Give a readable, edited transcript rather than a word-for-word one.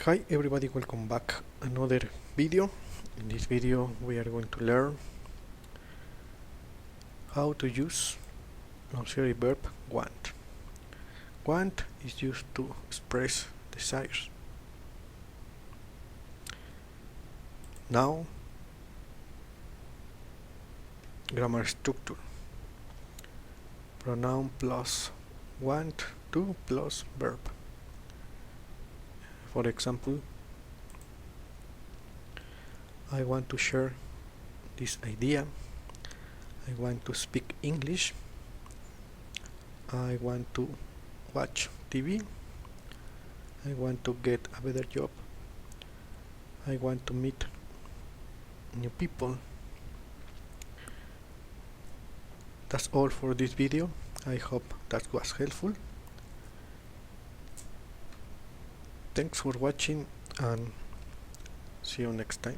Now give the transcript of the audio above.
Hi everybody, welcome back another video. In this video we are going to learn how to use auxiliary verb want. Want is used to express desires. Now, grammar structure. Pronoun plus want to plus verb. For example, I want to share this idea. I want to speak English. I want to watch TV. I want to get a better job. I want to meet new people. That's all for this video. I hope that was helpful. Thanks for watching and see you next time.